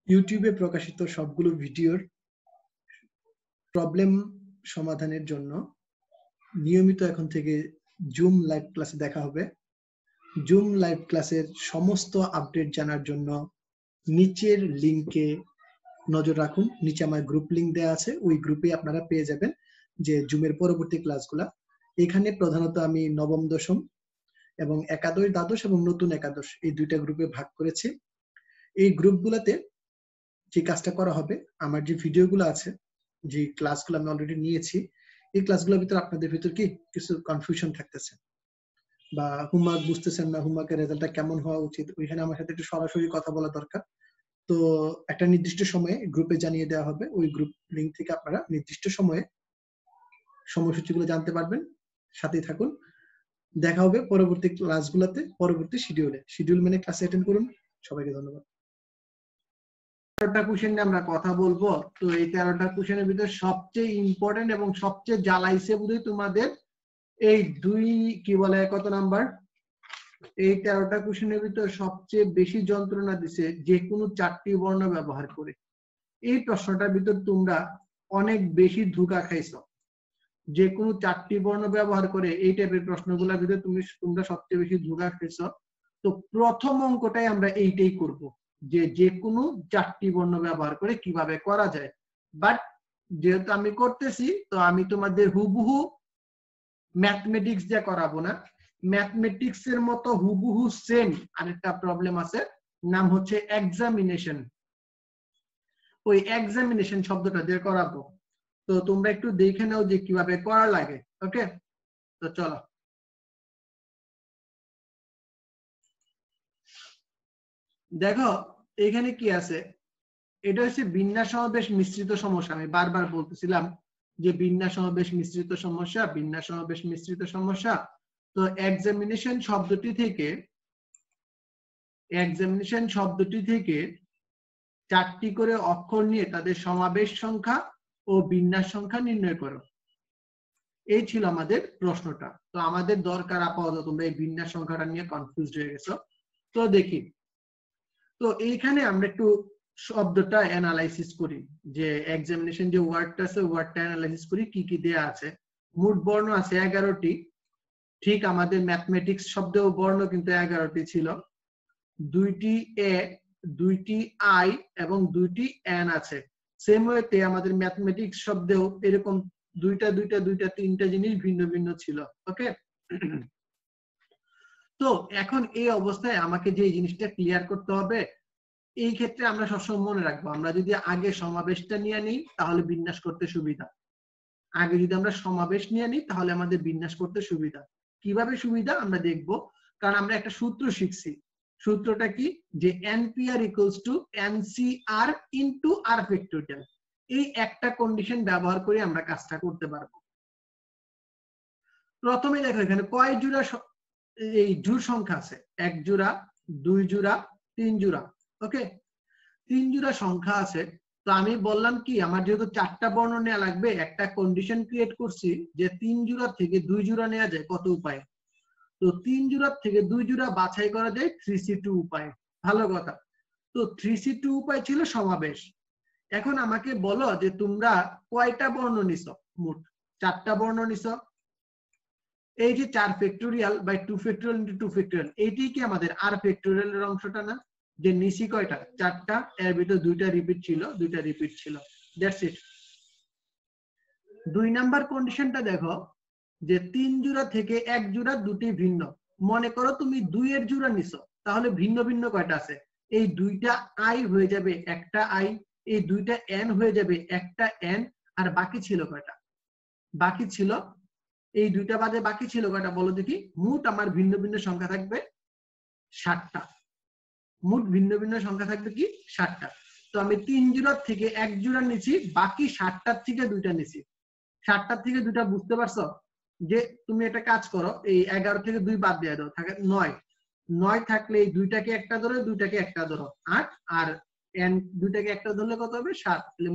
ইউটিউবে প্রকাশিত সবগুলো ভিডিওর প্রবলেম সমাধানের জন্য নিয়মিত এখন থেকে জুম লাইভ ক্লাসে দেখা হবে। জুম লাইভ ক্লাসের সমস্ত আপডেট জানার জন্য নিচের লিংকে নজর রাখুন। নিচে আমার গ্রুপ লিংক দেওয়া আছে, ওই গ্রুপে আপনারা পেয়ে যাবেন যে জুমের পরবর্তী ক্লাসগুলা। এখানে প্রধানত আমি নবম দশম এবং একাদশ দ্বাদশ এবং নতুন একাদশ এই দুইটা গ্রুপে ভাগ করেছি। এই গ্রুপগুলোতে যে কাজটা করা হবে, আমার যে ভিডিওগুলো আছে, যে ক্লাসগুলো আমি অলরেডি নিয়েছি, এই ক্লাসগুলোর ভিতরে আপনাদের ভিতর কি কিছু কনফিউশন থাকতেছে বা হোমওয়ার্ক বুঝতেছেন না, হোমওয়ার্কের রেজাল্টটা কেমন হওয়া উচিত, ওইখানে আমার সাথে একটু সরাসরি কথা বলা দরকার। তো একটা নির্দিষ্ট সময়ে গ্রুপে জানিয়ে দেওয়া হবে, ওই গ্রুপ লিংক থেকে আপনারা নির্দিষ্ট সময়ে সময়সূচিগুলো জানতে পারবেন। সাথেই থাকুন, দেখা হবে পরবর্তী ক্লাসগুলোতে, পরবর্তী শিডিউলে। শিডিউল মেনে ক্লাসে অ্যাটেন্ড করুন। সবাইকে ধন্যবাদ। 13টা কোশ্চেন নিয়ে আমরা কথা বলবো। তো এই 13টা কোশ্চেনের ভিতরে সবচেয়ে ইম্পর্টেন্ট এবং সবচেয়ে জ্বালাইছে বুঝি তোমাদের এই কত নাম্বার, এই 13টা কোশ্চেনের ভিতরে সবচেয়ে বেশি যন্ত্রণা দিছে যে কোনো 4টি বর্ণ ব্যবহার করে। এই প্রশ্নটার ভিতর তোমরা অনেক বেশি ধোঁকা খাইছো। যে কোনো 4টি বর্ণ ব্যবহার করে এই টাইপের প্রশ্নগুলোর ভিতরে তোমরা সবচেয়ে বেশি ধোঁকা খাইছো। তো প্রথম অঙ্কটাই আমরা এইটাই করব, যে কোনো 4টি বর্ণ ব্যবহার করে কিভাবে করা যায়। বাট যেহেতু আমি করতেছি, তো আমি তোমাদের হুবহু ম্যাথমেটিক্স দিয়ে করাবো না। ম্যাথমেটিক্স এর মতো হুবহু সেম আরেকটা প্রবলেম আছে, নাম হচ্ছে এক্সামিনেশন। ওই এক্সামিনেশন শব্দটা দিয়ে করাবো। তো তোমরা একটু দেখে নাও যে কিভাবে করা লাগে। ওকে, তো চলো। দেখো এখানে কি আছে, এটা হচ্ছে বিন্যাস সমাবেশ মিশ্রিত সমস্যা। আমি বারবার বলতেছিলাম যে বিন্যাস সমাবেশ মিশ্রিত সমস্যা, বিন্যাস সমাবেশ মিশ্রিত সমস্যা। তো এক্সামিনেশন শব্দটি থেকে 4টি করে অক্ষর নিয়ে তাদের সমাবেশ সংখ্যা ও বিন্যাস সংখ্যা নির্ণয় করো। এই ছিল আমাদের প্রশ্নটা। তো আমাদের দরকার আপাতত, তোমরা এই বিন্যাস সংখ্যাটা নিয়ে কনফিউজড হয়ে গেছো। তো দেখি, তো এইখানে আমরা একটু শব্দটা অ্যানালাইসিস করি, যে এক্সামিনেশন যে ওয়ার্ডটা আছে ওয়ার্ডটা অ্যানালাইসিস করি কি কি দেয়া আছে। মোট বর্ণ আছে 11টি। ঠিক আমাদের ম্যাথমেটিক্স শব্দেও বর্ণ কিন্তু 11টি ছিল। 2টি এ, 2টি আই এবং 2টি এন আছে। সেম ওয়েতে আমাদের ম্যাথমেটিক্স শব্দেও এরকম দুইটা 3টা জিনিস ভিন্ন ভিন্ন ছিল। ওকে, তো এখন এই অবস্থায় আমাকে যে জিনিসটা ক্লিয়ার করতে হবে, এই ক্ষেত্রে আমরা সবসময় মনে রাখবো, আমরা যদি আগে সমাবেশটা নিয়ে নিই তাহলে বিন্যাস করতে সুবিধা। আগে যদি আমরা সমাবেশ নিয়ে নিই তাহলে আমাদের বিন্যাস করতে সুবিধা। কিভাবে সুবিধা আমরা দেখব, কারণ আমরা একটা সূত্র শিখছি। সূত্রটা কি, যে NPR equals to NCR into R factorial। এই একটা কন্ডিশন ব্যবহার করে আমরা কাজটা করতে পারবো। প্রথমে দেখো এখানে কয় জোড়া এই জোড় সংখ্যা আছে, 1 জোড়া, 2 জোড়া, 3 জোড়া। ওকে, 3 জোড়া সংখ্যা আছে। তো আমি বললাম কি, আমার যেহেতু 4টা বর্ণ নেওয়া লাগবে, একটা কন্ডিশন ক্রিয়েট করছি যে 3 জোড়া থেকে 2 জোড়া নেওয়া যায় কত উপায়ে। তো 3 জোড়া থেকে 2 জোড়া বাছাই করা যায় 3C2 উপায়ে। ভালো কথা। তো 3C2 উপায় ছিল সমাবেশ। এখন আমাকে বলো যে তোমরা কয়টা বর্ণ নিছো, মোট 4টা বর্ণ নিছো। এই যে 4 factorial by 2 factorial into 2 factorial, এইটাই কি আমাদের আর ফ্যাক্টোরিয়ালের অংশটা না? যে নিচে কয়টা, 4টা, এর ভিতর 2টা রিপিট ছিল, দ্যাটস ইট। 2 নাম্বার কন্ডিশনটা দেখো, যে 3 জোড়া থেকে 1 জোড়া দুটি ভিন্ন। মনে করো তুমি 2 এর জোড়া নিছো, তাহলে ভিন্ন ভিন্ন কয়টা আছে, এই 2টা আই হয়ে যাবে একটা আই, এই 2টা এন হয়ে যাবে একটা এন, আর বাকি ছিল কয়টা, বাকি ছিল এই 2টা বাদে বাকি ছিল কয়টা বলো দেখি। মোট আমার ভিন্ন ভিন্ন সংখ্যা থাকবে 7টা। মোট ভিন্ন ভিন্ন সংখ্যা থাকবে কি 7টা। তো আমি 3 জোড়া থেকে 1 জোড়া নিছি, বাকি 7টার থেকে 2টা নিছি। 7টার থেকে 2টা বুঝতে পারছো? যে তুমি একটা কাজ করো, এই 11 থেকে 2 বাদ দিয়ে দাও, থাকে 9। 9 থাকলে এই 2টাকে একটা ধরো, 2টাকে একটা ধরো 8, আর এন 2টাকে একটা ধরলে কত হবে 7। তাহলে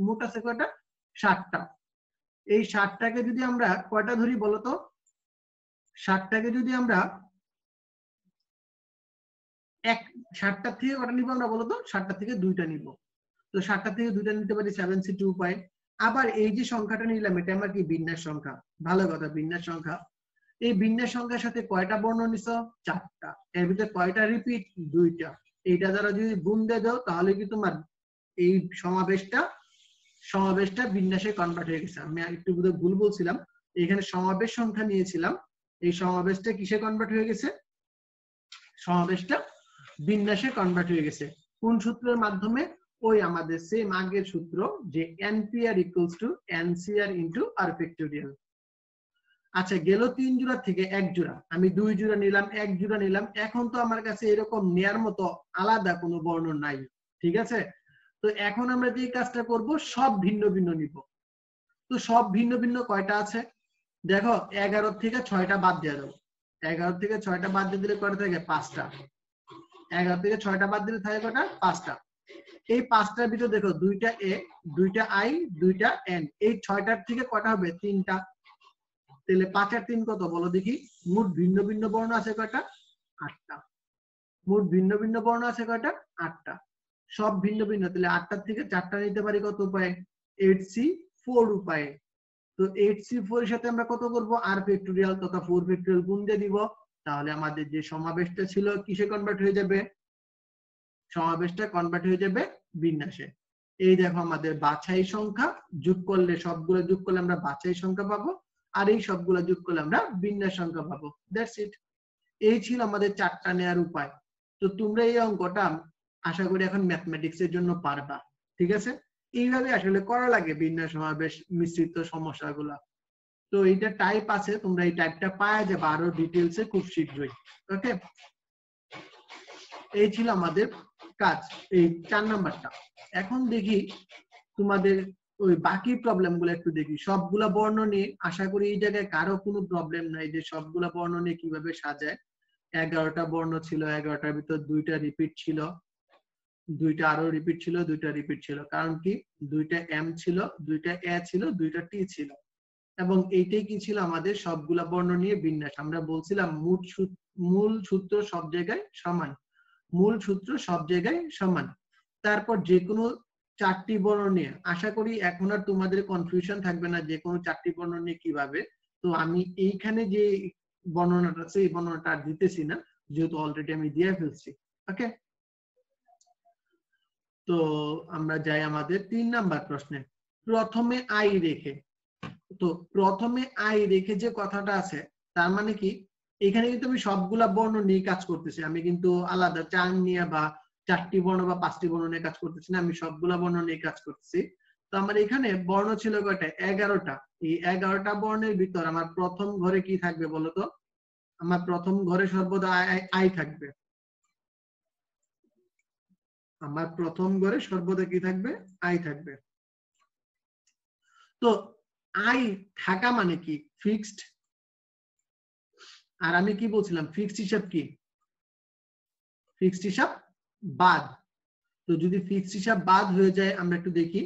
মোট আছে কয়টা, 7টা। এই 7টাকে যদি আমরা কয়টা ধরি বলো তো, 7টাকে যদি আমরা ষাটটা থেকে কটা নিব আমরা বলতো? 7টা থেকে 2টা নিব। তো 7টা থেকে 2টা নিতে পারি 7c2 উপায়। আবার এই যে সংখ্যাটা নিলাম এটা আমার কি বিন্যাস সংখ্যা। ভালো কথা, বিন্যাস সংখ্যা। এই বিন্যাস সংখ্যার সাথে কয়টা বর্ণ নিছ? 4টা। এর ভিতরে কয়টা রিপিট? 2টা। এইটা দ্বারা যদি গুণ দিয়ে দাও তাহলে কি তোমার এই সমাবেশটা বিন্যাসে কনভার্ট হয়ে গেছে। আমি একটু ভুল বলছিলাম, এখানে সমাবেশ সংখ্যা নিয়েছিলাম, এই সমাবেশটা কিসে কনভার্ট হয়ে গেছে? সমাবেশটা বিন্যাসে কনভার্ট হয়ে গেছে। কোন সূত্রের মাধ্যমে? ওই আমাদের সেম আগের সূত্র যে npr equals to ncr into r factorial. আচ্ছা, গেল 3 জোড়া থেকে 1 জোড়া, আমি 2 জোড়া নিলাম, 1 জোড়া নিলাম। এখন তো আমার কাছে এরকম নেয়ার মতো আলাদা কোনো বর্ণ নাই, ঠিক আছে? তো এখন আমরা যে কাজটা করব, সব ভিন্ন ভিন্ন নিব। তো সব ভিন্ন ভিন্ন কয়টা আছে? দেখো 11 থেকে 6টা বাদ দিয়ে দাও। 11 থেকে 6টা বাদ দিয়ে দিলে কয়টা থাকে? 5টা। 11 থেকে 6টা বাদ দিলে থাকে কয়টা? 5টা। এই 5টার ভিতর দেখো 2টা এ, 2টা আই, 2টা এন। এই 6টার থেকে কয়টা হবে? 3টা। তাহলে 5 আর 3 কত বলো দেখি? মোট ভিন্ন ভিন্ন বর্ণ আছে কয়টা? 8টা। মোট ভিন্ন ভিন্ন বর্ণ আছে কয়টা? 8টা। সব ভিন্ন ভিন্ন, তাহলে 8টার থেকে 4টা নিতে পারি কত উপায়ে? 8c4 উপায়ে। তো 8c4 এর সাথে আমরা কত করব? r ফ্যাক্টোরিয়াল তথা 4 ফ্যাক্টোরিয়াল গুণ দিয়ে দিব। তাহলে আমাদের যে সমাবেশটা ছিল কিসে কনভার্ট হয়ে যাবে? সমাবেশটা কনভার্ট হয়ে যাবে বিন্যাসে। এই দেখো আমাদের বাছাই সংখ্যা যোগ করলে, সবগুলো যোগ করলে আমরা বাছাই সংখ্যা পাবো, আর এই সবগুলো যোগ করলে আমরা বিন্যাস সংখ্যা পাবো। That's it. এই ছিল আমাদের 4টা নেয়ার উপায়। তো তোমরা এই অঙ্কটা আশা করি এখন ম্যাথমেটিক্স এর জন্য পারবা, ঠিক আছে? এইভাবে আসলে করা লাগে বিন্যাস সমাবেশ মিশ্রিত সমস্যাগুলা। তো এইটা টাইপ আছে, তোমরা এই টাইপটা পাওয়া যাবে আরো ডিটেইলসে খুব শীঘ্রই। ওকে, এই ছিল আমাদের কাজ, এই 4 নাম্বারটা। এখন দেখি তোমাদের ওই বাকি প্রবলেমগুলো একটু দেখি। সবগুলা বর্ণ নিয়ে আশা করি এই জায়গায় কারো কোনো প্রবলেম নাই যে সবগুলা বর্ণ নিয়ে কিভাবে সাজায়। 11টা বর্ণ ছিল, 11টার ভিতর 2টা রিপিট ছিল, 2টা আরো রিপিট ছিল, 2টা রিপিট ছিল। কারণ কি? 2টা এম ছিল, 2টা এ ছিল, 2টা টি ছিল। এবং এইটাই কি ছিল? আমাদের সবগুলা বর্ণ নিয়ে বিন্যাস। আমরা বলছিলাম মূল সূত্র সব জায়গায় সমান, মূল সূত্র সব জায়গায় সমান। তারপর যে কোনো 4টি বর্ণ নিয়ে আশা করি এখন আর তোমাদের কনফিউশন থাকবে না যে কোনো 4টি বর্ণ নিয়ে কিভাবে। তো আমি এইখানে যে বর্ণনাটা আছে এই বর্ণনাটা আর দিতেছি না, যেহেতু অলরেডি আমি দিয়ে ফেলছি। ওকে, তো আমরা যাই আমাদের 3 নাম্বার প্রশ্নে। প্রথমে আই রেখে, তো প্রথমে আই রেখে যে কথাটা আছে তার মানে কি? এখানে কিন্তু আমি সবগুলা বর্ণ নিয়ে কাজ করতেছি, আমি কিন্তু আলাদা 4 নিয়ে বা 4টি বর্ণ বা 5টি বর্ণ নিয়ে কাজ করতেছি না, আমি সবগুলা বর্ণ নিয়ে কাজ করতেছি। তো আমার এখানে বর্ণ ছিল কয়টা? 11টা। এই 11টা বর্ণের ভিতর আমার প্রথম ঘরে কি থাকবে বলতো? আমার প্রথম ঘরে সর্বদা আই থাকবে। আমার প্রথম ঘরে সর্বদা কি থাকবে? আই থাকবে। তো আই থাকা মানে কি? ফিক্সড। আর আমি কি বলছিলাম? ফিক্সড হিসাব কি? ফিক্সড হিসাব বাদ। তো যদি ফিক্সড হিসাব বাদ হয়ে যায়, আমরা একটু দেখি,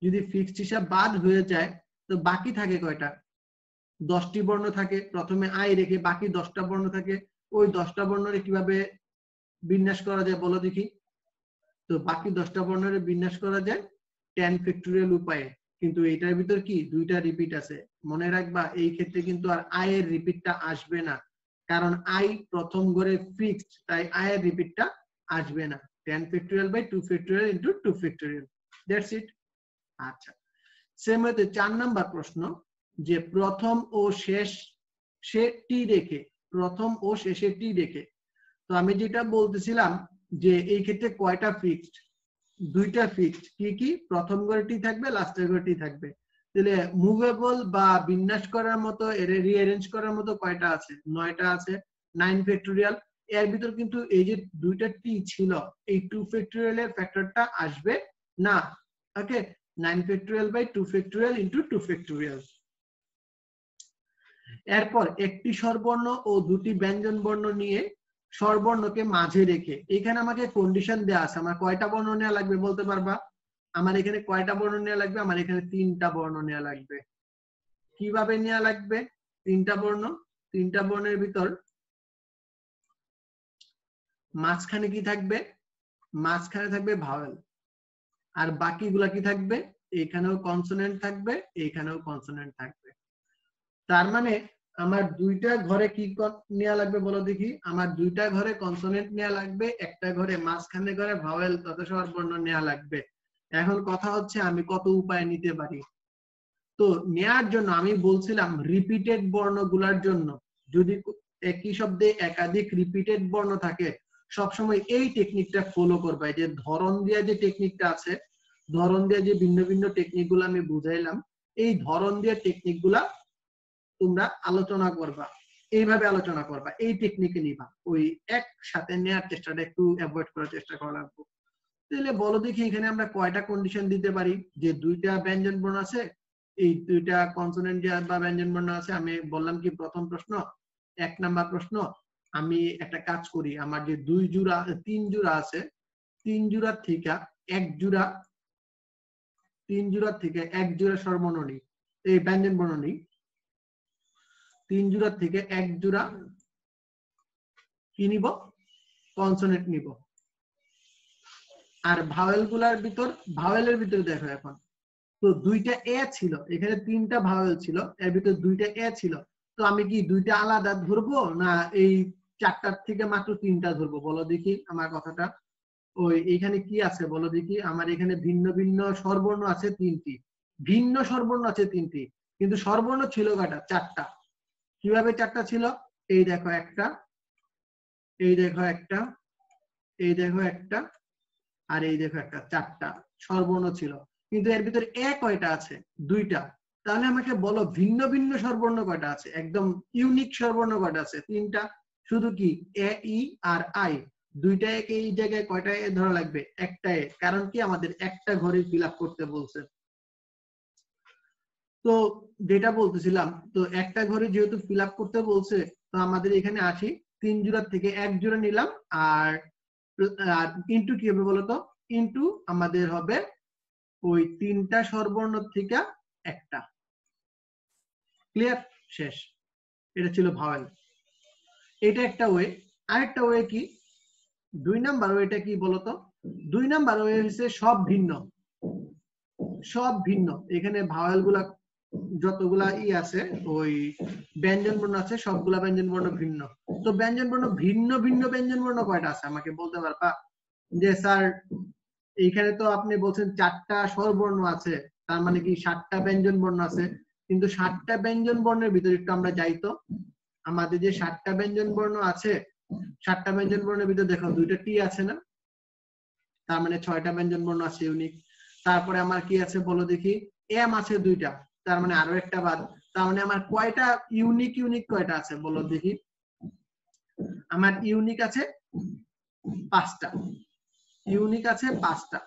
যদি ফিক্সড হিসাব বাদ হয়ে যায় তো বাকি থাকে কয়টা? 10টি বর্ণ থাকে। প্রথমে আই রেখে বাকি 10টা বর্ণ থাকে। ওই 10টা বর্ণের কিভাবে বিন্যাস করা যায় বলো দেখি? তো বাকি 10টা বর্ণের বিন্যাস করা যায় 10 ফ্যাক্টোরিয়াল উপায়ে। কিন্তু এটার ভিতর কি 2টা রিপিট আছে। মনে রাখবা এই ক্ষেত্রে কিন্তু আর আই এর রিপিটটা আসবে না, কারণ আই প্রথম ঘরে ফিক্সড, তাই আই এর রিপিটটা আসবে না। 10 factorial by 2 factorial into 2 factorial. That's it. আচ্ছা, সেম ওয়েতে 4 নাম্বার প্রশ্ন, যে প্রথম ও শেষ টি রেখে, প্রথম ও শেষে টি রেখে। তো আমি যেটা বলতেছিলাম যে এই ক্ষেত্রে কয়টা ফিক্সড? 2টা ফিক্সড। কি কি? প্রথম ঘরটি থাকবে, লাস্টের ঘরটি থাকবে। তাহলে মুভেবল বা বিন্যাস করার মতো, রিঅ্যারেঞ্জ করার মতো কয়টা আছে? 9টা আছে। 9 ফ্যাক্টোরিয়াল। এর ভিতর কিন্তু এই যে 2টা টি ছিল, এই 2 ফ্যাক্টোরিয়াল এর ফ্যাক্টরটা আসবে না। Okay, 9 factorial by 2 factorial into 2 factorial. এরপর একটি স্বরবর্ণ ও 2টি ব্যঞ্জন বর্ণ নিয়ে স্বরবর্ণকে মাঝে রেখে, এখানে আমাকে কন্ডিশন দেয়া আছে, আমার কয়টা বর্ণ নেওয়া লাগবে বলতে পারবা? আমার এখানে কয়টা বর্ণ নেওয়া লাগবে? আমার এখানে 3টা বর্ণ নেওয়া লাগবে। কিভাবে নেওয়া লাগবে 3টা বর্ণ? 3টা বর্ণের ভিতর মাঝখানে কি থাকবে? মাঝখানে থাকবে ভাওয়েল, আর বাকিগুলা কি থাকবে? এখানেও কনসোনেন্ট থাকবে, এখানেও কনসোনেন্ট থাকবে। তার মানে আমার দুইটা ঘরে কি নেওয়া লাগবে বলো দেখি? আমার দুইটা ঘরে কনসোনেন্ট নেওয়া লাগবে, একটা ঘরে মাঝখানে ঘরে ভাওয়েল তথা স্বরবর্ণ নেওয়া লাগবে। এখন কথা হচ্ছে আমি কত উপায় নিতে পারি। তো নেয়ার জন্য আমি বলছিলাম রিপিটেড বর্ণগুলোর জন্য যদি একই শব্দে একাধিক রিপিটেড বর্ণ থাকে সবসময় এই টেকনিকটা ফলো করবে। যে ধরন দেওয়া যে টেকনিকটা আছে, ধরন দেওয়া যে ভিন্ন ভিন্ন টেকনিক গুলো আমি বুঝাইলাম, এই ধরন দেওয়া টেকনিক গুলা তোমরা আলোচনা করবা, এইভাবে আলোচনা করবা, এই টেকনিকে নিবা। ওই একসাথে নেওয়ার চেষ্টাটা একটু অ্যাভয়েড করার চেষ্টা করা লাগবে। তাহলে বলো দেখি এখানে আমরা কয়টা কন্ডিশন দিতে পারি? যে দুইটা ব্যঞ্জন বর্ণ আছে, এই দুইটা কনসোনেন্ট বা ব্যঞ্জন বর্ণ আছে। আমি বললাম কি প্রথম প্রশ্ন, 1 নাম্বার প্রশ্ন, আমি একটা কাজ করি, আমার যে 3 জোড়া আছে, 3 জোড়ার থেকে 1 জোড়া, 3 জোড়ার থেকে 1 জোড়া স্বরবর্ণ নিই, এই ব্যঞ্জন বর্ণ নিই। 3 জোড়ার থেকে 1 জোড়া কি নিব? কনসোনেন্ট নিব। আর ভাওয়েল গুলার ভিতর, ভাওয়েলের ভিতরে দেখো এখন তো দুইটা এ ছিল, এখানে 3টা ভাওয়েল ছিল, এর ভিতর 2টা এ ছিল। তো আমি কি দুইটা আলাদা ধরবো না এই 4টার থেকে মাত্র 3টা ধরবো? বলো দেখি আমার কথাটা। ওই এখানে কি আছে বলো দেখি? আমার এখানে ভিন্ন ভিন্ন স্বরবর্ণ আছে 3টি, ভিন্ন স্বরবর্ণ আছে 3টি, কিন্তু স্বরবর্ণ ছিল কয়টা? 4টা। কিভাবে 4টা ছিল? এই দেখো একটা, এই দেখো একটা, এই দেখো একটা, আর এই দেখো একটা, 4টা স্বরবর্ণ ছিল। কিন্তু এর ভিতরে এ কয়টা আছে? 2টা। তাহলে আমাকে বলো ভিন্ন ভিন্ন স্বরবর্ণ কয়টা আছে? একদম ইউনিক স্বরবর্ণ কয়টা আছে? 3টা। শুধু কি এ, ই আর আই, 2টা এ এই জায়গায় কয়টা এ ধরা লাগবে? একটা এ। কারণ কি আমাদের একটা ঘরে ফিল আপ করতে বলছে। তো যেটা বলতেছিলাম, তো একটা ঘরে যেহেতু ফিল আপ করতে বলছে, তো আমাদের এখানে আসি, 3 জোড়ার থেকে 1 জোড়া নিলাম, আর ইনটু কি হবে বলতো? ইনটু আমাদের হবে ওই 3টা স্বরবর্ণ থেকে একটা। ক্লিয়ার? শেষ। এটা ছিল ভাওয়েল। এটা একটা ওয়ে। আরেকটা ওয়ে কি? 2 নাম্বার ওয়েটা কি বলতো? 2 নাম্বার ওয়ে হচ্ছে সব ভিন্ন, সব ভিন্ন। এখানে ভাওয়েল গুলা যতগুলা আছে, ওই ব্যঞ্জন বর্ণ আছে, সবগুলা ব্যঞ্জন বর্ণ ভিন্ন। তো ব্যঞ্জন বর্ণ ভিন্ন ভিন্ন ব্যঞ্জন বর্ণ কয়টা আছে আমাকে বলতে পারবা? যে স্যার এইখানে তো আপনি বলছেন 4টা স্বরবর্ণ আছে, তার মানে কি 7টা ব্যঞ্জন বর্ণ আছে। কিন্তু 7টা ব্যঞ্জন বর্ণের ভিতরে একটু আমরা যাই তো। আমাদের যে 7টা ব্যঞ্জন বর্ণ আছে, 7টা ব্যঞ্জন বর্ণের ভিতরে দেখো 2টা টি আছে না? তার মানে 6টা ব্যঞ্জন বর্ণ আছে ইউনিক। তারপরে আমার কি আছে বলো দেখি? এম আছে 2টা, তার মানে আরো একটা বাদ। তার মানে আমার কয়টা ইউনিক, ইউনিক কয়টা আছে বলো দেখি? আমার ইউনিক আছে 5টা, ইউনিক আছে 5টা।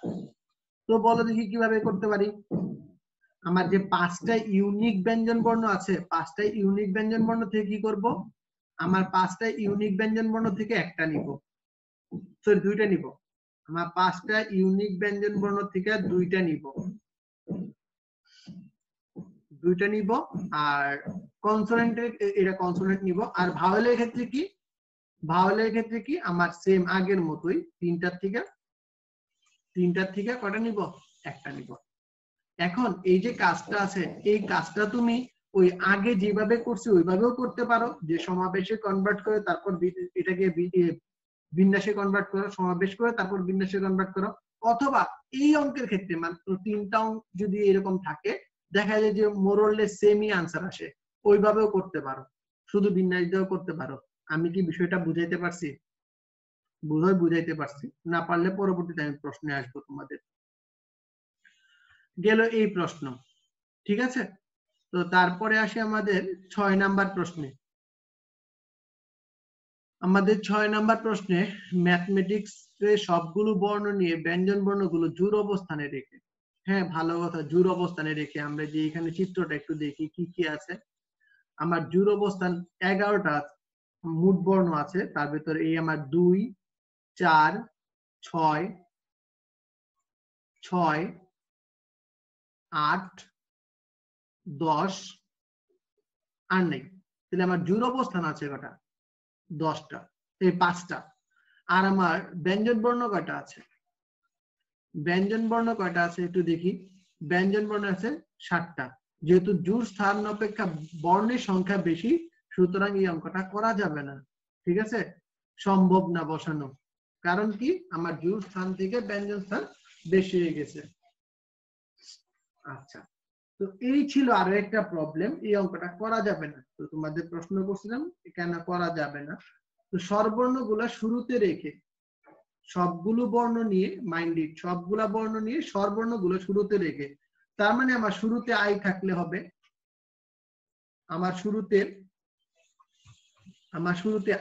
তো বলো দেখি কিভাবে করতে পারি? আমার যে 5টা ইউনিক ব্যঞ্জন বর্ণ আছে, 5টা ইউনিক ব্যঞ্জন বর্ণ থেকে কি করব? আমার 5টা ইউনিক ব্যঞ্জন বর্ণ থেকে একটা নিব, সরি 2টা নিব। আমার 5টা ইউনিক ব্যঞ্জন বর্ণ থেকে 2টা নিব, 2টা নিব। আর কনসোনেন্টের এটা কনসোনেন্ট নিব। আর ভাওয়েলের ক্ষেত্রে কি? ভাওয়েলের ক্ষেত্রে কি আমার সেম আগের মতোই 3টার থেকে কটা নিব? একটা নিব। এখন এই যে কাজটা আছে, এই কাজটা তুমি ওই আগে যেভাবে করছি ওইভাবেও করতে পারো, যে সমাবেশে কনভার্ট করে তারপর এটাকে বিন্যাসে কনভার্ট করো, সমাবেশ করে তারপর বিন্যাসে কনভার্ট করো। অথবা এই অঙ্কের ক্ষেত্রে মাত্র 3টা অঙ্ক যদি এরকম থাকে, দেখা যায় যে মোরলেস সেমই আনসার আসে, ওইভাবেও করতে পারো, শুধু বিন্যাস দিয়েও করতে পারো। আমি কি বিষয়টা বুঝাইতে পারছি? বুঝাইতে পারছি। না পারলে পরবর্তীতে আমি প্রশ্নে আসবো তোমাদের। গেল এই প্রশ্ন, ঠিক আছে? তো তারপরে আসে আমাদের 6 নাম্বার প্রশ্নে। আমাদের 6 নাম্বার প্রশ্নে ম্যাথমেটিক্স সবগুলো বর্ণ নিয়ে ব্যঞ্জন বর্ণগুলো জোড় অবস্থানে রেখে, হ্যাঁ ভালো কথা, জোড় অবস্থানে রেখে আমরা যে এখানে চিত্রটা একটু দেখি কি কি আছে। আমার জোড় অবস্থান 11টা মোট বর্ণ আছে, তার ভিতরে এই আমার 2, 4, 6, 6, 8, 10 আর নেই। তাহলে আমার জোড় অবস্থান আছে কটা? 10টা, এই 5টা। আর আমার ব্যঞ্জন বর্ণ কয়টা আছে? ব্যঞ্জন বর্ণ কয়টা আছে একটু দেখি। ব্যঞ্জন বর্ণ আছে 7টা। যেহেতু জোড় স্থান অপেক্ষা বর্ণের সংখ্যা বেশি, সুতরাং এই অঙ্কটা করা যাবে না। ঠিক আছে, সম্ভব না বসানো। কারণ কি, আমার জোড় স্থান থেকে ব্যঞ্জন স্থান বেশি হয়ে গেছে। আচ্ছা, তো এই ছিল আরো একটা প্রবলেম, এই অঙ্কটা করা যাবে না। তো তোমাদের প্রশ্ন করছিলাম কেন করা যাবে না। তো স্বরবর্ণগুলা শুরুতে রেখে সবগুলো বর্ণ নিয়ে, মাইন্ডেড সবগুলা বর্ণ নিয়ে স্বরবর্ণগুলো শুরুতে রেখে, তার মানে আমার শুরুতে আই থাকলে হবে, আমার শুরুতে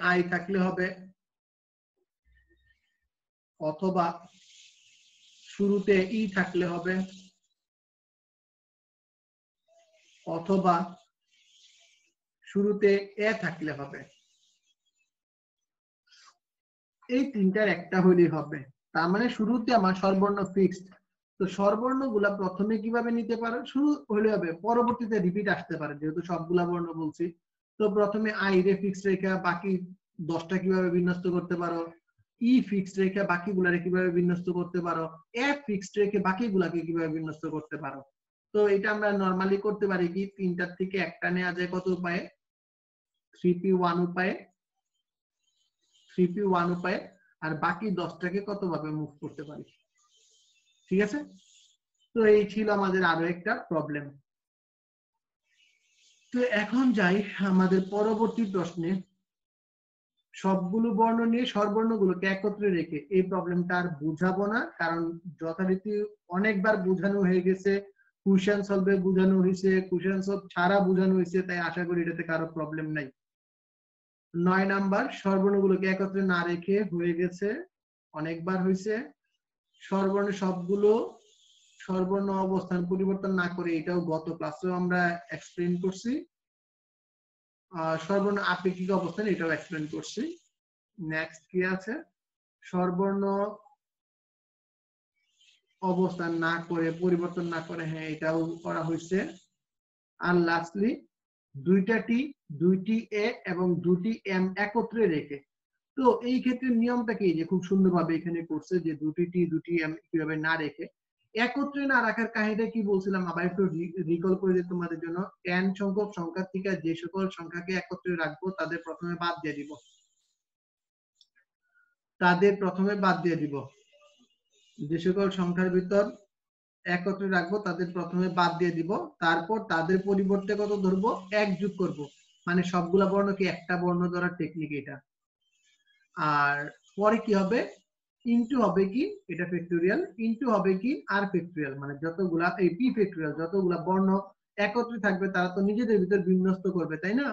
আই থাকলে হবে, অথবা শুরুতে ই থাকলে হবে, অথবা শুরুতে এ থাকলে হবে। এই তিনটার একটা হলেই হবে। তার মানে শুরুতে আমার স্বরবর্ণ ফিক্সড। তো স্বরবর্ণগুলা প্রথমে কিভাবে নিতে পারো, শুরু হলে হবে, পরবর্তীতে রিপিট আসতে পারে যেহেতু সবগুলা বর্ণ বলছি। তো প্রথমে আই রে ফিক্সড রেখে বাকি 10টা কিভাবে বিন্যস্ত করতে পারো, ই ফিক্সড রেখে বাকিগুলারে কিভাবে বিন্যস্ত করতে পারো, এ ফিক্সড রেখে বাকিগুলাকে কিভাবে বিন্যস্ত করতে পারো। তো এটা আমরা নরমালি করতে পারি কি, তিনটার থেকে একটা নেওয়া যায় কত উপায়ে, 3p1 উপায়ে, 3p1 উপায়ে, আর বাকি 10টাকে কত ভাবে মুভ করতে পারি। ঠিক আছে, তো এই ছিল আমাদের আরো একটা প্রবলেম। তো এখন যাই আমাদের পরবর্তী প্রশ্নে। সবগুলো বর্ণ নিয়ে স্বরবর্ণগুলোকে একত্রে রেখে, এই প্রবলেমটা আর বুঝাবো না, কারণ যথারীতি অনেকবার বোঝানো হয়ে গেছে, কোশ্চেন সলভে বোঝানো হয়েছে, কোশ্চেন সলভ ছাড়া বোঝানো হয়েছে, তাই আশা করি এটাতে কারো প্রবলেম নাই। 9 নাম্বার, স্বরবর্ণগুলোকে একত্রে না রেখে হয়ে গেছে, অনেকবার হয়েছে। স্বরবর্ণ সবগুলো স্বরবর্ণ অবস্থান পরিবর্তন না করে, এটাও গত ক্লাসেও আমরা এক্সপ্লেইন করছি। স্বরবর্ণ আপেক্ষিক অবস্থান, এটাও এক্সপ্লেইন করছি। নেক্সট কি আছে, স্বরবর্ণ অবস্থান না করে, পরিবর্তন না করে, হ্যাঁ এটাও করা হয়েছে। আর লাস্টলি দুইটি এ এবং দুটি এম একত্রে রেখে। তো এই ক্ষেত্রে নিয়মটা কি, যে খুব সুন্দরভাবে এখানে করছে যে দুটি টি দুটি এম কিভাবে না রেখে, একত্রে না রাখার কাহিনীটা কি বলছিলাম আবার একটু রিকল করে দিই তোমাদের জন্য। n সংখ্যক সংখ্যা থেকে যে সকল সংখ্যাকে একত্রে রাখবো তাদের প্রথমে বাদ দিয়ে দিব, যে সকল সংখ্যার ভিতর একত্রে রাখবো তাদের প্রথমে বাদ দিয়ে দিব, তারপর তাদের পরিবর্তে কত ধরবো, এক যোগ করব, মানে সবগুলা বর্ণকে একটা বর্ণ ধরার টেকনিক এটা। আর পরে কি হবে, ইনটু হবে কি, এটা ফ্যাক্টোরিয়াল, ইনটু হবে কি আর ফ্যাক্টোরিয়াল, মানে যতগুলা এই পি ফ্যাক্টোরিয়াল, যতগুলা বর্ণ একত্রে থাকবে তারা তো নিজেদের ভিতর বিন্যস্ত করবে, তাই না?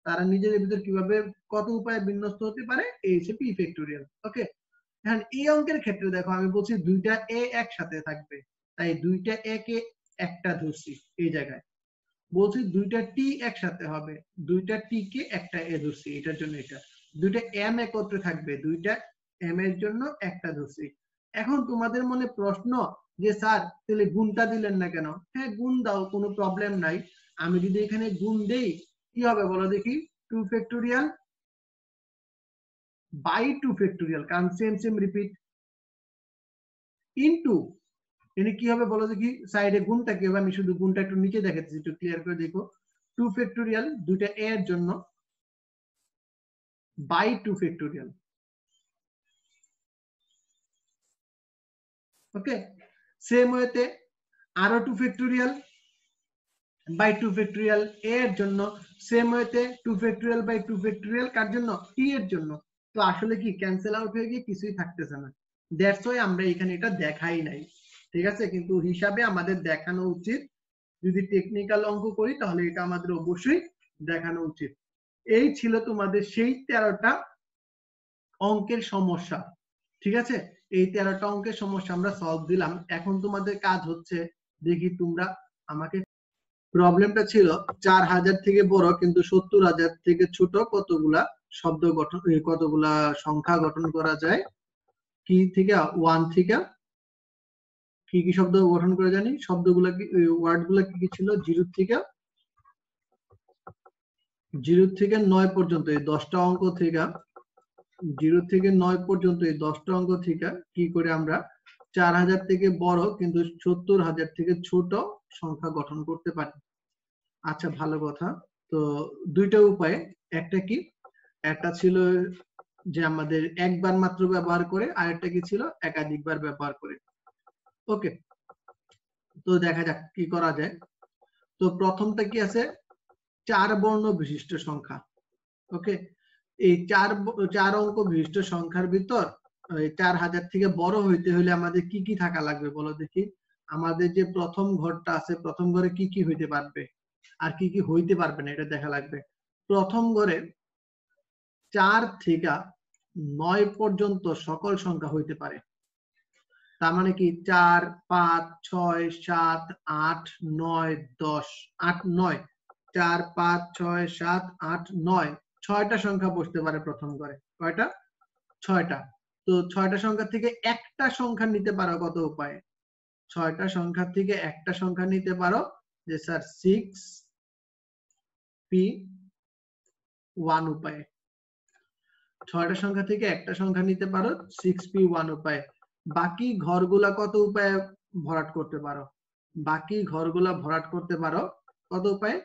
তারা নিজেদের ভিতর কিভাবে কত উপায়ে বিন্যস্ত হতে পারে, এই হচ্ছে পি ফ্যাক্টোরিয়াল। ওকে, এখন এই অঙ্কের ক্ষেত্রে দেখো আমি বলছি দুইটা এ একসাথে থাকবে, তাই দুইটা এ কে একটা ধরছি, এই জায়গায় বলছি দুইটা টি একসাথে হবে, দুইটা টি কে একটা এ ধরছি, এটার জন্য এটা। দুইটা এম একত্রে থাকবে, দুইটা এম এর জন্য একটা ধরছি। এখন তোমাদের মনে প্রশ্ন যে স্যার তাহলে গুণটা দিলেন না কেন? হ্যাঁ গুণ দাও, কোনো প্রবলেম নাই। আমি যদি এখানে গুণ দেই কি হবে বলো দেখি, 2 ফ্যাক্টোরিয়াল বাই 2 ফ্যাক্টোরিয়াল, কারণ সেম সেম রিপিট, ইনটু এখানে কি হবে বলো দেখি, সাইডে গুণটা কি হবে, আমি শুধু গুণটা একটু নিচে দেখাচ্ছি, একটু ক্লিয়ার করে দেখো। 2 ফ্যাক্টোরিয়াল দুইটা এ এর জন্য বাই 2 ফ্যাক্টোরিয়াল। ওকে, সেম ওয়েতে আরো 2 ফ্যাক্টোরিয়াল বাই 2 ফ্যাক্টোরিয়াল এ এর জন্য, সেম ওয়েতে 2 ফ্যাক্টোরিয়াল বাই 2 ফ্যাক্টোরিয়াল কার জন্য, টি এর জন্য। তো আসলে কি ক্যান্সেল আউট হয়ে গিয়ে কিছুই থাকতেছে না, দ্যাটস ওয়াই আমরা এখানে এটা দেখাই নাই। ঠিক আছে, কিন্তু হিসাবে আমাদের দেখানো উচিত, যদি টেকনিক্যাল অঙ্ক করি তাহলে এটা আমাদের অবশ্যই দেখানো উচিত। এই ছিল তোমাদের সেই 13টা অঙ্কের সমস্যা। ঠিক আছে, এই 13টা অঙ্কের সমস্যা আমরা সলভ দিলাম। এখন তোমাদের কাজ হচ্ছে, দেখি তোমরা আমাকে, প্রবলেমটা ছিল 4000 থেকে বড় কিন্তু 70000 থেকে ছোট কতগুলা শব্দ গঠন, কতগুলা সংখ্যা গঠন করা যায়, কি থেকে 1 থেকে কি কি শব্দ গঠন করে জানি, শব্দগুলা কি, ওয়ার্ড গুলা কি কি ছিল, 0 থেকে 9 পর্যন্ত, এই 10টা অঙ্ক থেকে 0 থেকে 9 পর্যন্ত এই 10টা অঙ্ক থেকে কি করে আমরা 4000 থেকে বড় কিন্তু 70000 থেকে ছোট সংখ্যা গঠন করতে পারি। আচ্ছা, ভালো কথা। তো দুইটা উপায়, একটা কি, একটা ছিল যে আমাদের একবার মাত্র ব্যবহার করে, আরেকটা কি ছিল একাধিকবার ব্যবহার করে। ওকে, তো দেখা যাক কি করা যায়। তো প্রথমটা কি আছে, 4 বর্ণ বিশিষ্ট সংখ্যা। ওকে, এই 4 অঙ্ক বিশিষ্ট সংখ্যার ভিতর 4000 থেকে বড় হইতে হলে আমাদের কি কি থাকা লাগবে বলো দেখি। আমাদের যে প্রথম ঘরটা আছে, প্রথম ঘরে কি কি হইতে পারবে আর কি কি হইতে পারবে না, এটা দেখা লাগবে। প্রথম ঘরে 4 থেকে 9 পর্যন্ত সকল সংখ্যা হইতে পারে। তার মানে কি 4, 5, 6, 7, 8, 9, 10, 8, 9, 4, 5, 6, 7, 8, 9, 6টা সংখ্যা বসতে পারে প্রথম ঘরে। কয়টা? 6টা। তো 6টা সংখ্যা থেকে একটা সংখ্যা নিতে পারো কত উপায়ে? 6টা সংখ্যা থেকে একটা সংখ্যা নিতে পারো যে স্যার 6p1 উপায়ে। 6টা সংখ্যা থেকে একটা সংখ্যা নিতে পারো 6p1 উপায়ে। বাকি ঘরগুলা কত উপায়ে ভরাট করতে পারো? বাকি ঘরগুলা ভরাট করতে পারো কত উপায়ে?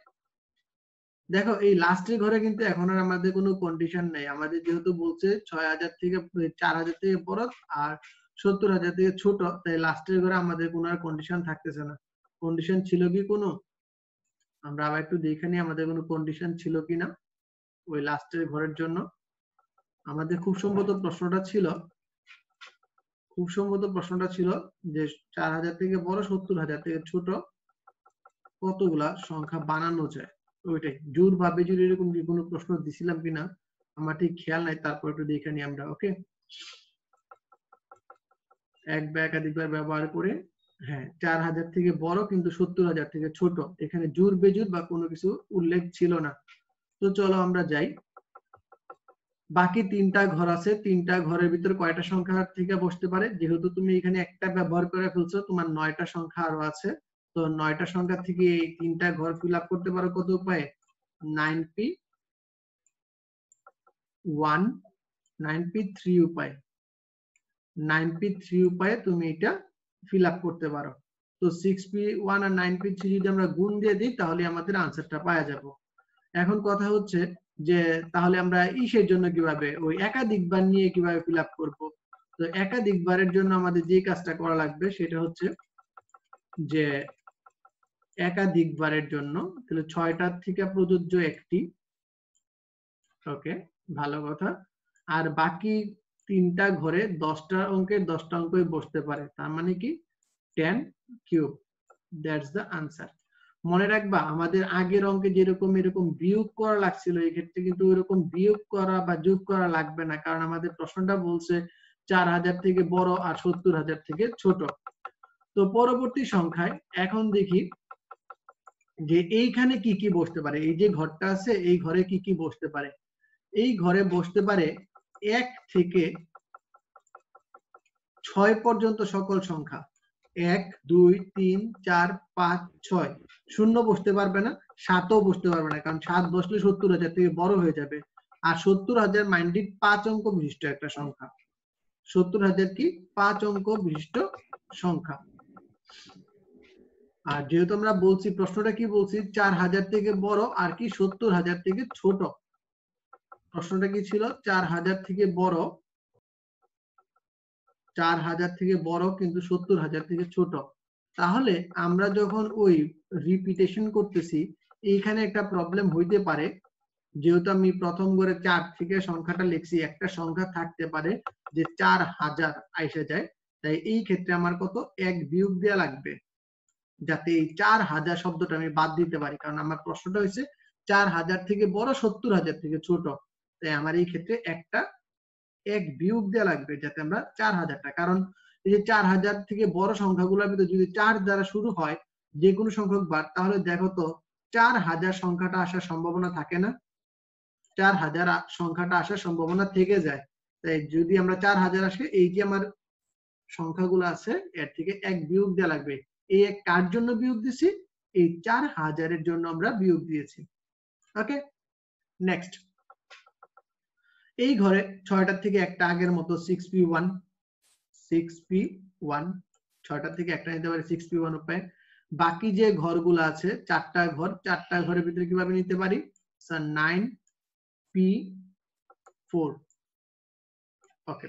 দেখো, এই লাস্টের ঘরে কিন্তু এখন আর আমাদের কোনো কন্ডিশন নেই। আমাদের যেহেতু বলছে 6000 থেকে 4000 থেকে বড় আর 70000 থেকে ছোট, তাই লাস্টের ঘরে আমাদের কোনো আর কন্ডিশন থাকতেছে না। কন্ডিশন ছিল কি কোনো? আমরা আবার একটু দেখে নিই আমাদের কোনো কন্ডিশন ছিল কিনা ওই লাস্টের ঘরের জন্য। আমাদের খুব সম্ভবত প্রশ্নটা ছিল যে 4000 থেকে বড় 70000 থেকে ছোট কতগুলা সংখ্যা বানানো যায়। ওইটাই জোর ভাবে যদি এরকম কোনো প্রশ্ন দিছিলাম কিনা আমার ঠিক খেয়াল নাই, তারপর একটু দেখে নিই আমরা। ওকে, এক বা একাধিকবার ব্যবহার করে, হ্যাঁ 4000 থেকে বড় কিন্তু 70000 থেকে ছোট, এখানে জোর বেজুর বা কোনো কিছু উল্লেখ ছিল না। তো চলো আমরা যাই। বাকি 3টা ঘর আছে, 3টা ঘরের ভিতরে কয়টা সংখ্যা থেকে বসতে পারে? যেহেতু তুমি এখানে একটা ব্যবহার করে ফেলছো, তোমার 9টা সংখ্যা আরো আছে। তো 9টা সংখ্যা থেকে এই 3টা ঘর ফিল আপ করতে পারো কত উপায়ে? 9p1, 9p3 উপায়। 9p3 উপায়ে তুমি এটা ফিল আপ করতে পারো। তো 6p1 আর 9p3 যদি আমরা গুণ দিয়ে দিই তাহলে আমাদের আনসারটা পাওয়া যাবে। এখন কথা হচ্ছে যে তাহলে আমরা ইসের জন্য কিভাবে ওই একাধিকবার নিয়ে কিভাবে ফিল আপ করবো? তো একাধিকবারের জন্য আমাদের যে কাজটা করা লাগবে সেটা হচ্ছে যে একাধিকবারের জন্য তাহলে 6টার থেকে প্রযোজ্য একটি। ওকে, ভালো কথা। আর বাকি 3টা ঘরে 10টা অঙ্কের 10টা অঙ্কই বসতে পারে, তার মানে কি 10 কিউব। That's the answer. মনে রাখবা আমাদের আগের অঙ্কে যেরকম এরকম বিয়োগ করা লাগছিল, এই ক্ষেত্রে কিন্তু এরকম বিয়োগ করা বা যোগ করা লাগবে না, কারণ আমাদের প্রশ্নটা বলছে 4000 থেকে বড় আর 70000 থেকে ছোট। তো পরবর্তী সংখ্যায় এখন দেখি যে এইখানে কি কি বসতে পারে। এই যে ঘরটা আছে এই ঘরে কি কি বসতে পারে? এই ঘরে বসতে পারে 1 থেকে 6 পর্যন্ত সকল সংখ্যা। 1, 2, 3, 4, 5, 6। শূন্য বসতে পারবে না, 7ও বসতে পারবে না, কারণ 7 বসলে 70000 থেকে বড় হয়ে যাবে। আর 70000 মাইন্ডেড 5 অঙ্ক বিশিষ্ট একটা সংখ্যা। 70000 কি 5 অঙ্ক বিশিষ্ট সংখ্যা। আর যেহেতু আমরা বলছি প্রশ্নটা কি বলছি 4000 থেকে বড় আর কি 70000 থেকে ছোট। প্রশ্নটা কি ছিল? 4000 থেকে বড়, 4000 থেকে বড় কিন্তু 70000 থেকে ছোট। তাহলে আমরা যখন ওই রিপিটেশন করতেছি এইখানে একটা প্রবলেম হইতে পারে। যেহেতু আমি প্রথম ঘরে 4 থেকে সংখ্যাটা লিখছি, একটা সংখ্যা থাকতে পারে যে 4000 আইসা যায়, তাই এই ক্ষেত্রে আমার কত 1 বিয়োগ দেওয়া লাগবে যাতে এই 4000 শব্দটা আমি বাদ দিতে পারি, কারণ আমার প্রশ্নটা হয়েছে 4000 থেকে বড় 70000 থেকে ছোট, তাই আমার এই ক্ষেত্রে একটা 1 বিয়োগ দেওয়া লাগবে যাতে আমরা 4000টা, কারণ এই যে 4000 থেকে বড় সংখ্যাগুলোর ভিতরে যদি 4 দ্বারা শুরু হয় যে কোনো সংখ্যক বার, তাহলে দেখো তো 4000 সংখ্যাটা আসার সম্ভাবনা থাকে না? 4000 সংখ্যাটা আসার সম্ভাবনা থেকে যায়। তাই যদি আমরা 4000 আসে, এই যে আমার সংখ্যাগুলো আছে এর থেকে 1 বিয়োগ দেওয়া লাগবে। এই এক কার জন্য বিয়োগ দিছি? এই 4000 এর জন্য আমরা বিয়োগ দিয়েছি। ওকে, নেক্সট। এই ঘরে 6টার থেকে একটা আগের মতো 6p1 6টার থেকে একটা নিতে পারি 6p1 উপায়। বাকি যে ঘরগুলো আছে 4টা ঘর, 4টা ঘরের ভিতরে কিভাবে নিতে পারি? 9p4। ওকে,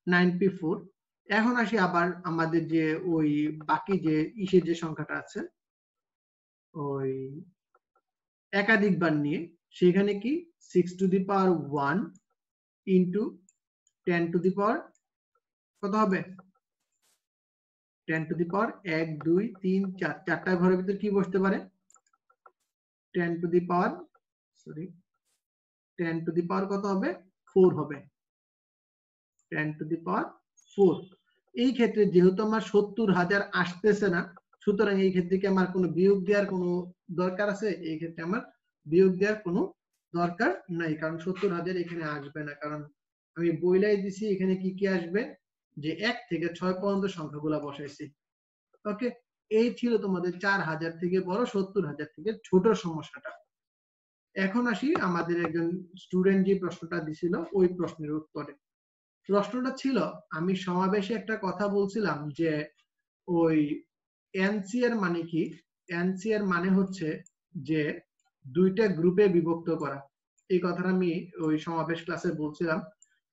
9p4। এখন আসি আবার আমাদের যে ওই বাকি যে ইসের যে সংখ্যাটা আছে ওই একাধিকবার নিয়ে, সেখানে কি 6^1 ইন্টু 10^, কত হবে? 10^, 1 2 3 4, 4টা ঘরের ভিতরে কি বসতে পারে? 10^, সরি 10^, কত হবে? 4 হবে। 10^4। এই ক্ষেত্রে যেহেতু আমার 70,000 আসতেছে না, সুতরাং এই ক্ষেত্রে কি আমার কোনো বিয়োগ দেওয়ার কোনো দরকার আছে? এই ক্ষেত্রে আমার বিয়োগ দেওয়ার কোনো দরকার নাই, কারণ 70,000 এখানে আসবে না, কারণ আমি বইলাই দিছি এখানে কি কি আসবে, যে 1 থেকে 6 পর্যন্ত সংখ্যাগুলো বসাইছি। ওকে, এই ছিল তোমাদের 4,000 থেকে বড়, 70,000 থেকে ছোট সমস্যাটা। এখন আসি আমাদের একজন স্টুডেন্ট যে প্রশ্নটা দিছিল ওই প্রশ্নের উত্তরে। প্রশ্নটা ছিল, আমি সমাবেশে একটা কথা বলছিলাম যে ওই এনসিআর মানে কি? এনসিআর মানে হচ্ছে যে দুইটা গ্রুপে বিভক্ত করা। এই কথাটা আমি ওই সমাবেশ ক্লাসে বলছিলাম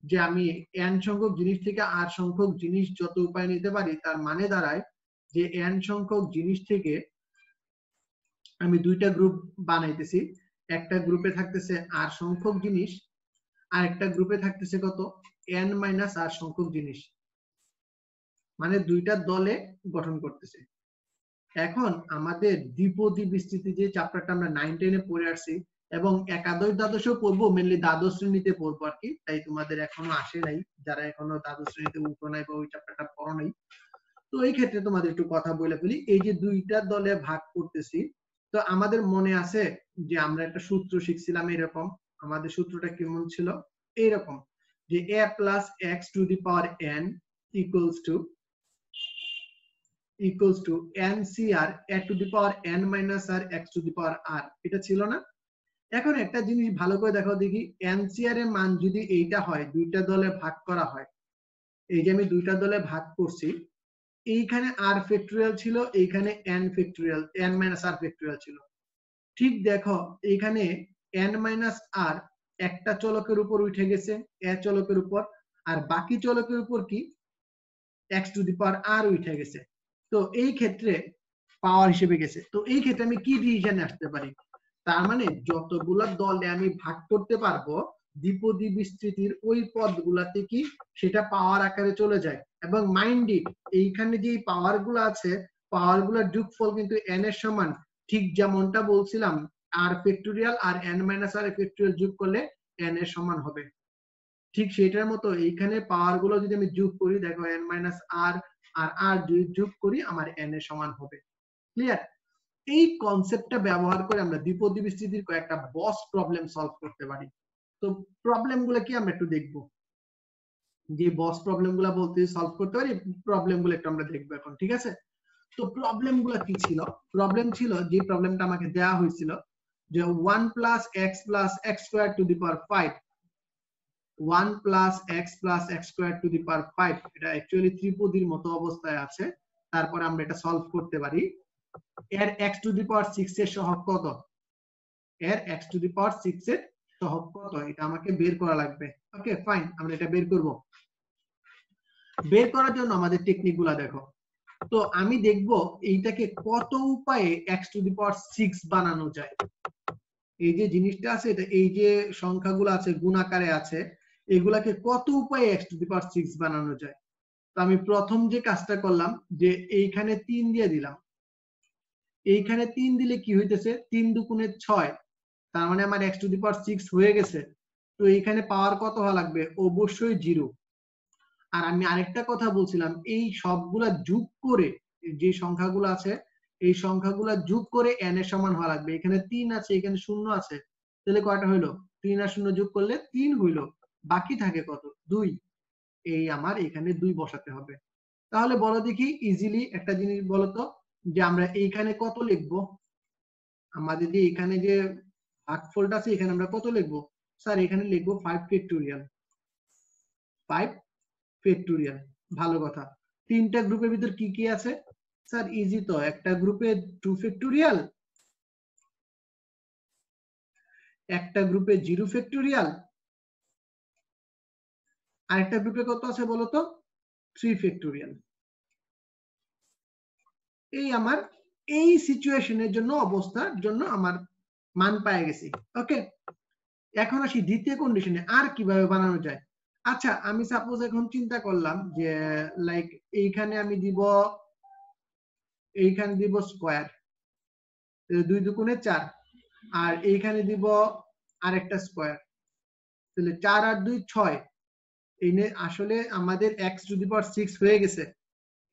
যে আমি n সংখ্যক জিনিস থেকে r সংখ্যক জিনিস যত উপায় নিতে পারি, তার মানে দাঁড়ায় যে n সংখ্যক জিনিস থেকে আমি দুইটা গ্রুপ বানাইতেছি। একটা গ্রুপে থাকতেছে r সংখ্যক জিনিস, আর একটা গ্রুপে থাকতেছে কত? n - r সংখ্যক জিনিস, মানে দুইটা দলে গঠন করতেছে। এখন আমাদের দ্বিপদী বিস্তৃতি যে চ্যাপ্টারটা আমরা 9-10 পড়ে আসছি এবং একাদশ দ্বাদশেও পড়বো, মেনলি দ্বাদশ শ্রেণীতে পড়বো আর কি, তাই তোমাদের এখনো আসে নাই, যারা এখনো দ্বাদশ শ্রেণীতে উঠো নাই বা ওই চ্যাপ্টারটা পড়ো নাই, তো এই ক্ষেত্রে তোমাদের একটু কথা বলে ফেলি। এই যে দুইটা দলে ভাগ করতেছি, তো আমাদের মনে আছে যে আমরা একটা সূত্র শিখছিলাম এরকম। আমাদের সূত্রটা কেমন ছিল? এইরকম, যে a plus x to the power n equals to NCR a to the power n minus r x to the power r, এটা ছিল না? এখন একটা জিনিস ভালো করে দেখো দেখি, NCR এর মান যদি এইটা হয়, দুইটা দলে ভাগ করা হয়, এই যে আমি দুইটা দলে ভাগ করছি, এইখানে r ফ্যাক্টরিয়াল ছিল, এইখানে n factorial, n minus r factorial ছিল। ঠিক দেখো এইখানে n minus r একটা চলকের উপর উঠে গেছে, a চলকের উপর, আর বাকি চলকের উপর কি x to the power r উঠে গেছে। তো এই ক্ষেত্রে পাওয়ার হিসেবে গেছে। তো এই ক্ষেত্রে আমি কি ডিভিশনে আসতে পারি? তার মানে যতগুলা দলে আমি ভাগ করতে পারবো, দ্বিপদী বিস্তৃতির ওই পদগুলাতে কি সেটা পাওয়ার আকারে চলে যায়। এবং মাইন্ড ইট, এইখানে যে পাওয়ার গুলো আছে, পাওয়ার গুলোর যোগফল কিন্তু n এর সমান। ঠিক যেমনটা বলছিলাম, r ফ্যাক্টরিয়াল আর n মাইনাস r ফ্যাক্টরিয়াল যোগ করলে n এর সমান হবে। ঠিক সেটার মতো এইখানে পাওয়ার গুলো যদি আমি যোগ করি, দেখো n মাইনাস r আর r যদি যোগ করি আমার n এর সমান হবে। ক্লিয়ার? এই কনসেপ্টটা ব্যবহার করে আমরা দ্বিপদী বিস্তৃতির কয়েকটা বস প্রবলেম সলভ করতে পারি। তো প্রবলেম গুলো কি আমরা একটু দেখবো, যে বস প্রবলেম গুলা বলতে সলভ করতে পারি, প্রবলেম গুলো একটু আমরা দেখবো এখন, ঠিক আছে? তো প্রবলেম গুলা কি ছিল? প্রবলেম ছিল, যে প্রবলেমটা আমাকে দেওয়া হয়েছিল যে 1 plus x plus x squared to the power 5, 1 plus x plus x squared to the power 5, এটা অ্যাকচুয়ালি ত্রিপদীর মতো অবস্থায় আছে। তারপর আমরা এটা সলভ করতে পারি। এর x to the power 6 এর সহগ কত? এর x to the power 6 এর সহগ কত? এটা আমাকে বের করা লাগবে। ওকে ফাইন, আমরা এটা বের করব। বের করার জন্য আমাদের টেকনিকগুলো দেখো। তো আমি দেখব এইটাকে কত উপায়ে x to the power 6 বানানো যায়। এই যে জিনিসটা আছে, এটা এই যে সংখ্যাগুলো আছে গুণাকারে আছে, এগুলাকে কত উপায়ে x to the power 6 বানানো যায়। তো আমি প্রথম যে কাজটা করলাম, যে এইখানে 3 দিয়ে দিলাম। এইখানে 3 দিলে কি হইতেছে? 3 দুগুণে 6, তার মানে আমার x to the power 6 হয়ে গেছে। তো এইখানে পাওয়ার কত হওয়া লাগবে? অবশ্যই 0। আর আমি আরেকটা কথা বলছিলাম, এই সবগুলা যোগ করে যে সংখ্যাগুলো আছে, এই সংখ্যাগুলা যোগ করে n এর সমান হওয়া লাগবে। এখানে 3 আছে, এখানে 0 আছে, তাহলে কয়টা হইলো? 3 আর 0 যোগ করলে 3 হইলো, বাকি থাকে কত? 2। এই আমার এখানে 2 বসাতে হবে। তাহলে বলো দেখি ইজিলি একটা জিনিস বলো তো, যে আমরা এইখানে কত লিখবো? আমাদের যে এখানে যে ভাগফলটা আছে, এখানে আমরা কত লিখবো? স্যার এখানে লিখবো 5 ফ্যাক্টোরিয়াল। 5 ফ্যাক্টোরিয়াল, ভালো কথা। তিনটা গ্রুপের ভিতর কি কি আছে স্যার? ইজি তো, একটা গ্রুপে 2 ফ্যাক্টোরিয়াল, একটা গ্রুপে 0 ফ্যাক্টোরিয়াল, আরেকটা গ্রুপে কত আছে বলতো? 3 ফ্যাক্টোরিয়াল। এই আমার এই সিচুয়েশনের জন্য, অবস্থার জন্য আমার মান পেয়ে গেছি। ওকে, এখন আসি দ্বিতীয় কন্ডিশনে, আর কিভাবে বানানো যায়। আচ্ছা, আমি সাপোজ এখন চিন্তা করলাম যে লাইক এইখানে আমি দিব, এইখানে দিব স্কয়ার, 2 দুগুণে 4, আর এইখানে দিব আরেকটা স্কয়ার, তাহলে 4 আর 2 6। এনে আসলে আমাদের x⁶ হয়ে গেছে,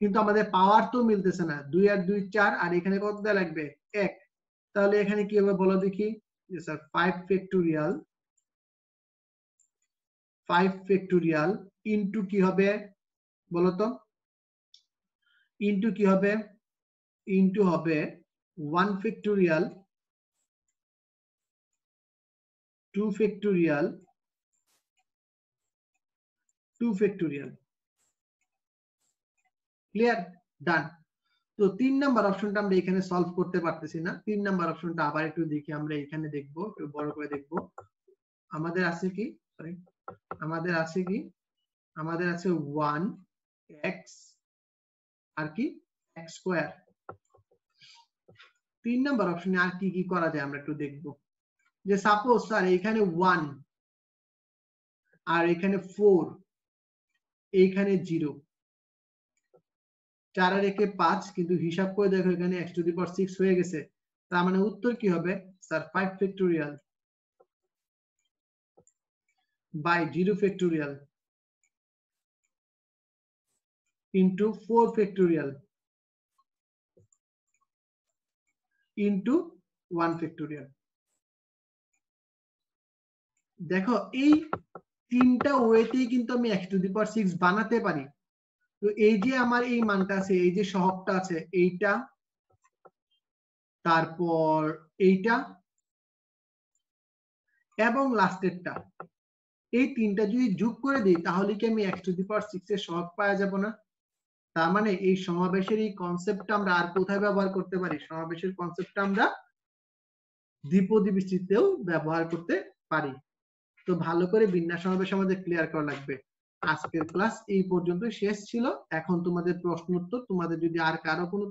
কিন্তু আমাদের পাওয়ার তো মিলতেছে না। 2 আর 2 4, আর এখানে কত দেওয়া লাগবে? 1। তাহলে এখানে কি হবে বলো দেখি? যে স্যার 5 ফ্যাক্টোরিয়াল, 5 ফ্যাক্টোরিয়াল ইনটু কি হবে বলতো? ইনটু কি হবে? ইনটু হবে 1 ফ্যাক্টোরিয়াল, 2 ফ্যাক্টোরিয়াল, 2 ফ্যাক্টোরিয়াল। ক্লিয়ার? ডান। তো 3 নাম্বার অপশনটা আমরা এখানে সলভ করতে পারতেছি না। 3 নাম্বার অপশনটা আবার একটু দেখি, আমরা এখানে দেখবো, একটু বড় করে দেখবো। আমাদের আছে কি? সরি, আমাদের আছে কি? আমাদের আছে 1x আর কি x স্কয়ার। 3 নাম্বার অপশনে আর কি কি করা যায় আমরা একটু দেখবো। যে সাপোজ স্যার এখানে 1 আর এখানে 4, এইখানে 0, 4 আর 1 5, কিন্তু হিসাব করে দেখো এখানে x⁶ হয়ে গেছে। তার মানে উত্তর কি হবে sir? 5 factorial by 0 factorial into 4 factorial into 1 factorial. দেখো এই তিনটা ওয়েতেই কিন্তু আমি x⁶ বানাতে পারি। তো এই যে আমার এই মানটা আছে, এই যে সহগটা আছে, এইটা, তারপর এইটা এবং লাস্টেরটা, এই তিনটা যদি যোগ করে দিই তাহলে কি আমি x⁶ এর সহগ পাওয়া যাব না? তার মানে এই সমাবেশের এই কনসেপ্টটা আমরা আর কোথায় ব্যবহার করতে পারি? সমাবেশের কনসেপ্টটা আমরা দ্বিপদী বিস্তৃতিতেও ব্যবহার করতে পারি। তো ভালো করে বিন্যাস সমাবেশ আমাদের ক্লিয়ার করা লাগবে। আজকের ক্লাস এই পর্যন্ত শেষ ছিল। এখন তোমাদের প্রশ্ন উত্তর, তোমাদের যদি আর কারো কোনো